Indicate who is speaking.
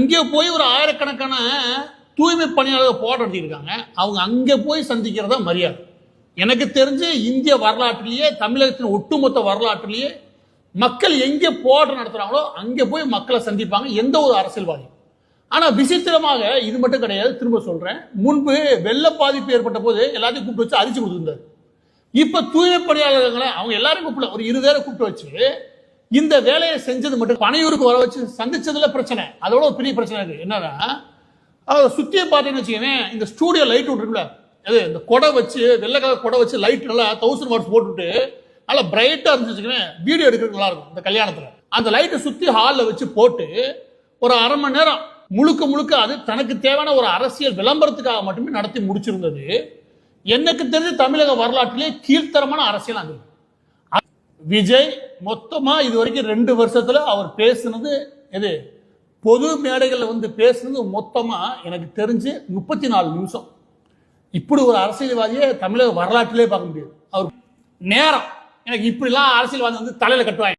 Speaker 1: அங்கே போய் ஒரு ஆயிரக்கணக்கான தூய்மை பணியாளர்கள் போராட்டம் நடத்தியிருக்காங்க. அவங்க அங்கே போய் சந்திக்கிறதா மரியாதை. எனக்கு தெரிஞ்சு இந்திய வரலாற்றிலேயே, தமிழகத்தின் ஒட்டுமொத்த வரலாற்றிலேயே மக்கள் எங்கே போராட்டம் நடத்துறாங்களோ அங்கே போய் மக்களை சந்திப்பாங்க எந்த ஒரு அரசியல்வாதியும். ஆனா விசித்திரமாக இது மட்டும் கிடையாது. திரும்ப சொல்றேன், முன்பு வெள்ள பாதிப்பு ஏற்பட்ட போது எல்லாத்தையும் கூப்பிட்டு வச்சு அரிச்சு கொடுத்துருந்தாரு. இப்ப தூய்மை பணியாளர்களை அவங்க எல்லாரும் கூப்பிடல, ஒரு 20 பேரை கூப்பிட்டு வச்சு இந்த வேலையை செஞ்சது மட்டும் பனையூருக்கு வர வச்சு சந்திச்சதுல பிரச்சனை. அதோட ஒரு பெரிய பிரச்சனை இருக்கு. என்னன்னா, அதை சுத்திய பார்த்தீங்கன்னு வச்சுக்கவேன், இந்த ஸ்டூடியோ லைட் விட்டுருக்குல, அது இந்த கொடை வச்சு வெள்ளைக்காக கொடை வச்சு லைட் நல்லா 1000 வாட்ஸ் போட்டுட்டு நல்லா பிரைட்டா இருந்துச்சுக்கவே வீடியோ எடுக்கிறது நல்லா இருக்கும். இந்த கல்யாணத்துல அந்த லைட்டை சுத்தி ஹாலில் வச்சு போட்டு ஒரு அரை மணி நேரம் முழுக்க முழுக்க அது தனக்கு தேவையான ஒரு அரசியல் விளம்பரத்துக்காக மட்டுமே நடத்தி முடிச்சிருந்தது. எனக்கு தெரிஞ்ச தமிழக வரலாற்றிலே கீழ்த்தரமான அரசியல் அங்க. விஜய் மொத்தமா இது வரைக்கும் 2 வருஷத்துல அவர் பேசுனது எது, பொது மேடைகள்ல வந்து பேசுனது மொத்தமா எனக்கு தெரிஞ்சு 34 நிமிஷம். இப்படி ஒரு அரசியல்வாதியை தமிழக வரலாற்றிலே பார்க்க முடியாது. அவர் நேரம் எனக்கு இப்படிலாம் அரசியல்வாதி வந்து தலையில கட்டுவாங்க.